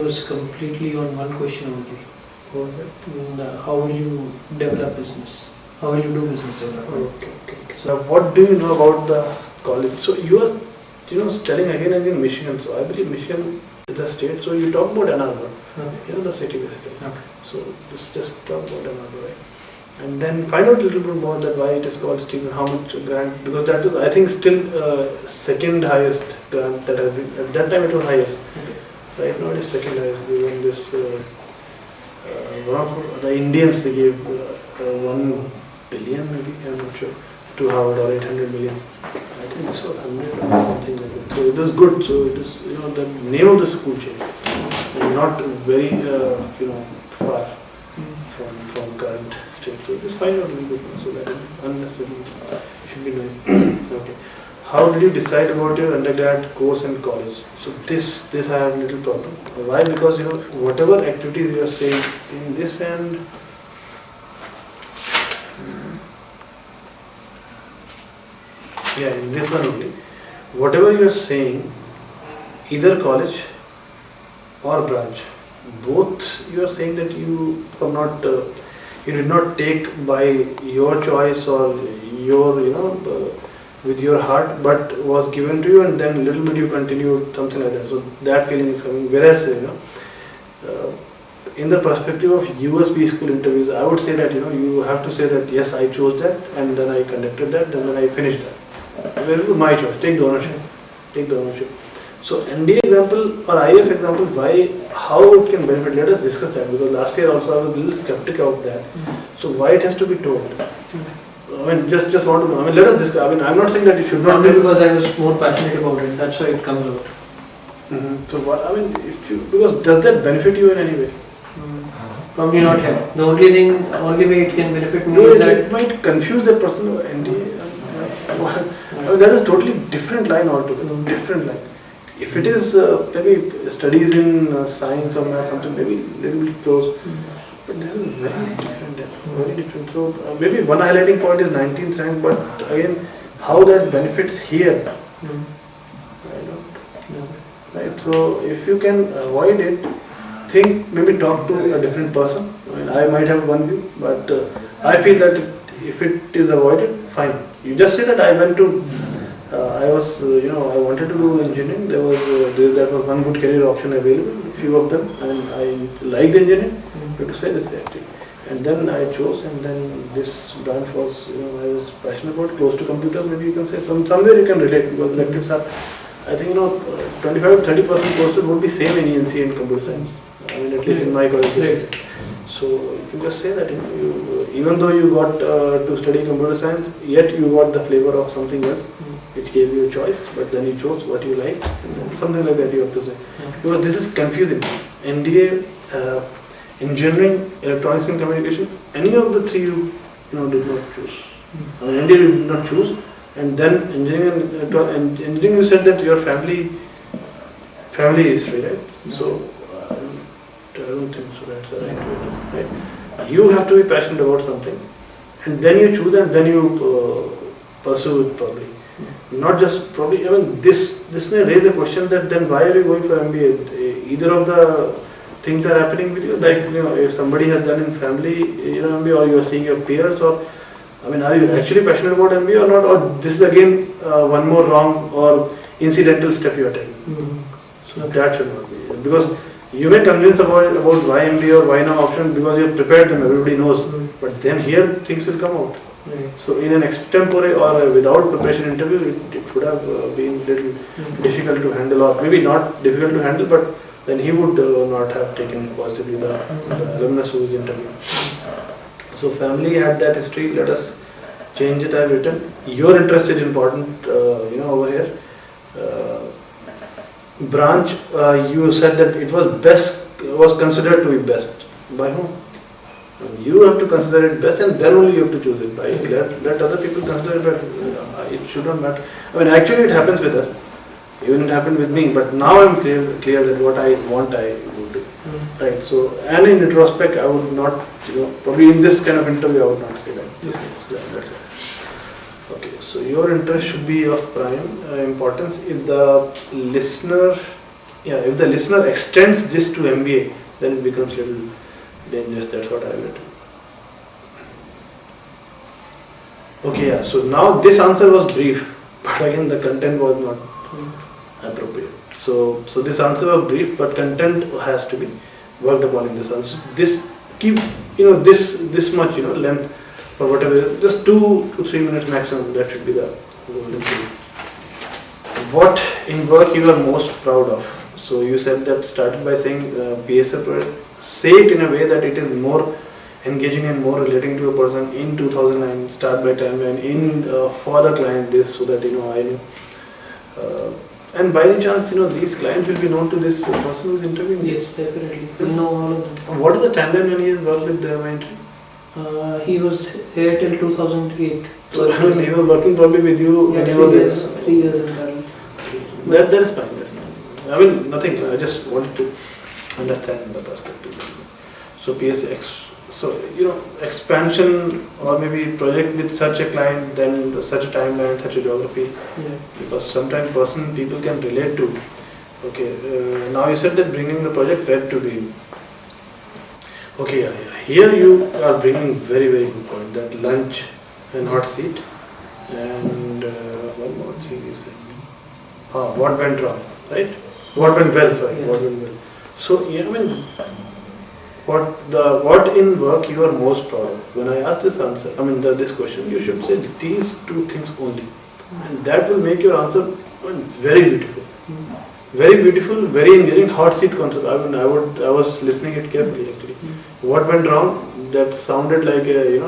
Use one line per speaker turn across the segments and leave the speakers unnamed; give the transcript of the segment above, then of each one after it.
was completely on one question only. How will you develop business? How will you do business development?
Okay. So what do you know about the college? So you are, studying again and again Michigan. So I believe Michigan is a state. So you talk about Ann Arbor, the city basically.
Okay.
So just talk about Ann Arbor, right? And then find out a little bit more that why it is called Stephen, how much grant, because that is, I think, still second highest grant that has been, at that time it was highest. Okay. Right now it is second highest, given this, one of the Indians, they gave 1 billion maybe, I'm not sure, to Harvard, or 800 million. I think this was 100 or something like that. So it was good, so it is, the name of the school changed, and not very, far from current state. So just find out a little bit more, so that unnecessarily should be knowing. Okay. How did you decide about your undergrad course and college? So this I have a little problem. Why? Because whatever activities you are saying in this and in this one only, whatever you are saying, either college or branch, both you are saying that you are not, you did not take by your choice or your, with your heart, but was given to you, and then a little bit you continued, something like that. So that feeling is coming. Whereas, in the perspective of USB school interviews, I would say that, you have to say that, yes, I chose that, and then I conducted that, then I finished that. Where is my choice? Take the ownership. Take the ownership. So NDA example or IF example, how it can benefit, let us discuss that, because last year also I was a little skeptical of that. So why it has to be told? I mean, just want to know. I mean, let us discuss. I mean, I'm not saying that you should not.
Because I was more passionate about it. That's why it comes out.
So what? I mean, because does that benefit you in any way?
Probably not here. The only way it can benefit me
is
that
it might confuse the person of NDA. I mean, that is totally different line altogether. Different line. If it is maybe studies in science or math, something maybe little bit close. But this is very different. Very different. So maybe one highlighting point is 19th rank, but again, how that benefits here, I don't know. Right. So if you can avoid it, maybe talk to a different person. I mean, I might have one view, but I feel that if it is avoided, fine. You just say that I went to, I was, I wanted to do engineering. That was one good career option available, few of them, and I liked engineering. You have to say this actually. And then I chose, and then this branch was, I was passionate about, close to computer. Maybe you can say somewhere you can relate, because electives are, I think 25-30% courses would be same in ENC and computer science. I mean, at least in my college. Right. So you can just say that even though you got to study computer science, yet you got the flavor of something else, which gave you a choice, but then you chose what you like, and then something like that you have to say. Because this is confusing. NDA, engineering, electronics and communication, any of the three you did not choose. I mean, NDA you did not choose, and then engineering and engineering, you said that your family history, right? So I don't think so. That's the right way to, right? You have to be passionate about something, and then you choose, and then you pursue it probably. Not just probably. I mean, this may raise a question that then why are you going for MBA? Either of the things are happening with you, like if somebody has done in family, MBA, or you are seeing your peers, or I mean, are you actually passionate about MBA or not? Or this is again one more wrong or incidental step you are taking. So that should not be, because you may convince about why MBA or why now option, because you have prepared them, everybody knows. But then here things will come out. So in an extempore or without preparation interview, it would have been little difficult to handle, or maybe not difficult to handle, but then he would not have taken positively the alumnus who is interviewing. So family had that history. Let us change it. I've written. Your interest is important. Over here. Branch. You said that it was considered to be best. By whom? You have to consider it best, and then only you have to choose it. Right? Let other people consider it, but it should not matter. I mean, actually, it happens with us. Even it happened with me, but now I'm clear that what I want I would do. Right. So, and in retrospect, I would not, probably in this kind of interview, I would not say that. These things. That's it. Okay. So your interest should be of prime importance. If the listener yeah, if the listener extends this to MBA, then it becomes a little dangerous. That's what I will do. Okay, yeah. So now this answer was brief, but again the content was not appropriate. So this answer was brief, but content has to be worked upon in this answer. This keep this much length for whatever, just 2 to 3 minutes maximum. That should be the golden thing. What in work you are most proud of? So you said that started by saying PSA project. Say it in a way that it is more engaging and more relating to a person in 2009. Start by timeline in for the client this, so that I know. And by any chance, these clients will be known to this person who is interviewing?
Yes, definitely. We know all of them.
What is the timeline when he has worked with the entry?
He was here till 2008.
So he was working probably with you when you were there.
3 years in parallel.
That is fine. That's fine. I mean, nothing. I just wanted to understand the perspective. So PSX. So expansion or maybe project with such a client, then such a timeline, such a geography.
Yeah.
Because sometimes people can relate to. Okay. Now you said that bringing the project red to green. Okay. Yeah. Here you are bringing very very good point. That lunch and hot seat, and one more thing you said. What went wrong, right? What went well, sorry.
Yeah.
What went well. So, I mean, what in work you are most proud of? When I ask this answer, this question, you should say these 2 things only, and that will make your answer very beautiful, very beautiful, very engaging. Hot seat concept. I was listening it carefully actually. What went wrong? That sounded like a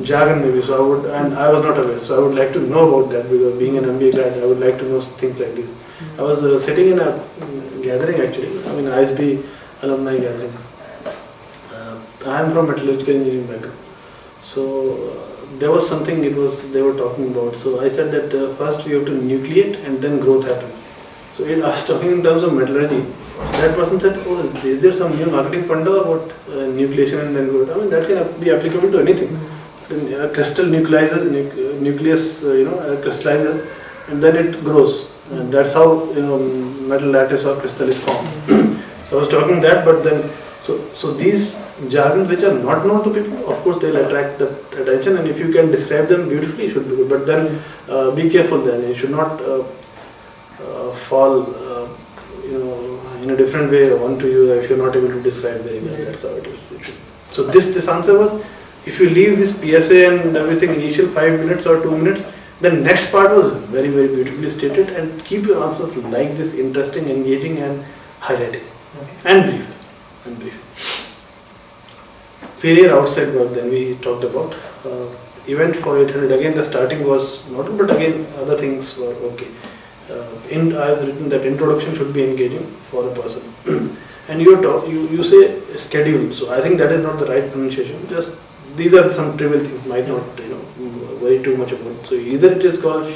jargon maybe. So I was not aware. So I would like to know about that, because being an MBA grad, I would like to know things like this. I was sitting in a gathering actually. ISB alumni gathering. I am from metallurgical engineering background. So there was something they were talking about. So I said that first we have to nucleate and then growth happens. So I was talking in terms of metallurgy. That person said, "Oh, is there some new marketing funda or what? Nucleation and then growth." That can be applicable to anything. A crystal nucleus crystallizes and then it grows, and that's how metal lattice or crystal is formed. So I was talking that, but then so these jargons which are not known to people, of course they'll attract the attention, and if you can describe them beautifully, it should be good. But then be careful. Then you should not fall in a different way onto you if you're not able to describe very well. That's how it is. So this answer was, if you leave this PSA and everything, initial 5 minutes or 2 minutes, the next part was very very beautifully stated, and keep your answers like this, interesting, engaging, and highlighting, and brief. Failure outside work, then we talked about. Event for 800, again the starting was not good, but again other things were okay. I have written that introduction should be engaging for a person. And you say schedule, so I think that is not the right pronunciation. Just these are some trivial things, might not worry too much about. So either it is called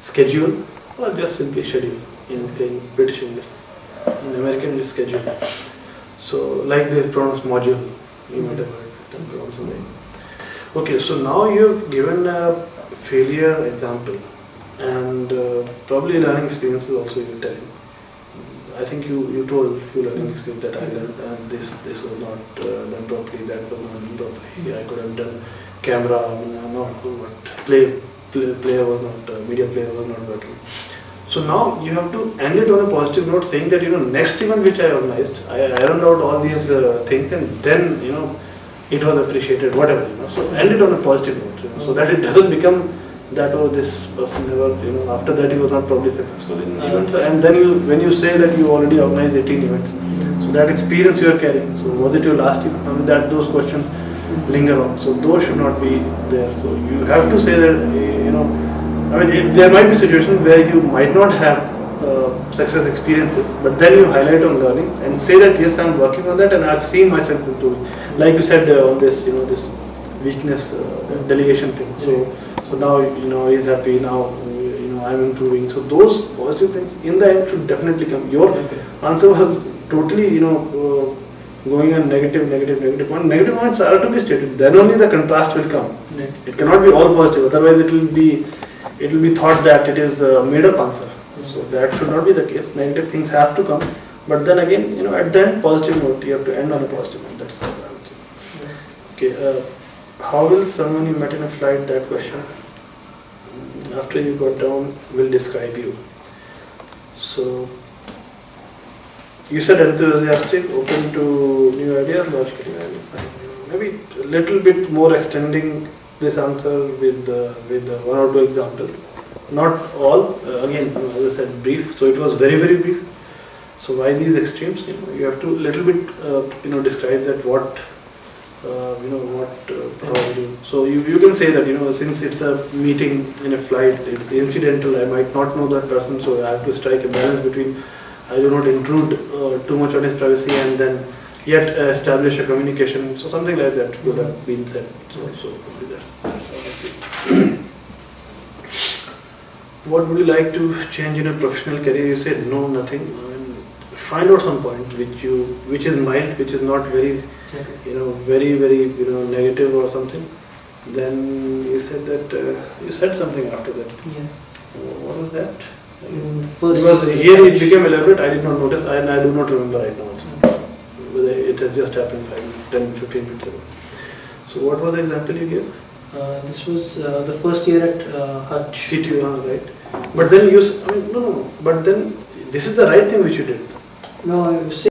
schedule or just simply schedule in British English. In American it is schedule. So like they pronounce module, you might have heard them pronounce something. Okay, so now you have given a failure example, and probably learning experiences also you are telling. I think you told few learning experience that I learned, and this was not done properly, that was not done properly. I could have done camera, player was not, media player was not working. So now you have to end it on a positive note, saying that next event which I organized, I ironed out all these things, and then it was appreciated, whatever. So end it on a positive note, so that it doesn't become that this person never, after that he was not probably successful in events, and then when you say that you already organized 18 events, so that experience you are carrying, so was it your last event? That those questions linger on, so those should not be there. So you have to say that, there might be situations where you might not have success experiences, but then you highlight on learning and say that yes, I am working on that and I have seen myself improving. Like you said on this, this weakness delegation thing. So now he's happy. Now I'm improving. So those positive things in the end should definitely come. Your answer was totally going on negative point. Negative points are to be stated. Then only the contrast will come. It cannot be all positive. Otherwise, it will be thought that it is a made up answer. So that should not be the case. Negative things have to come. But then again, at the end, positive note. You have to end on a positive note. That's all I would say. Okay. How will someone you met in a flight? That question. After you got down, will describe you. So. You said enthusiastic, open to new ideas, logically. Maybe a little bit more extending this answer with one or two examples. Not all. Again, as I said, brief. So it was very, very brief. So why these extremes? You have to little bit, describe that what, how you. So you can say that since it's a meeting in a flight, it's incidental. I might not know that person, so I have to strike a balance between. I do not intrude too much on his privacy and then yet establish a communication. So something like that could have been said. So probably that's how I see. What would you like to change in a professional career? You said no, nothing. Find out some point which is mild, which is not very, very, very, negative or something. Then you said that you said something after that.
Yeah.
What was that?
First,
because here it became elaborate, I did not notice and I do not remember right now. Whether it has just happened 10, 15 minutes ago. So what was the example you gave?
This was the first year at Hutch.
CTU, right. But then no. But then this is the right thing which you did.
No, I was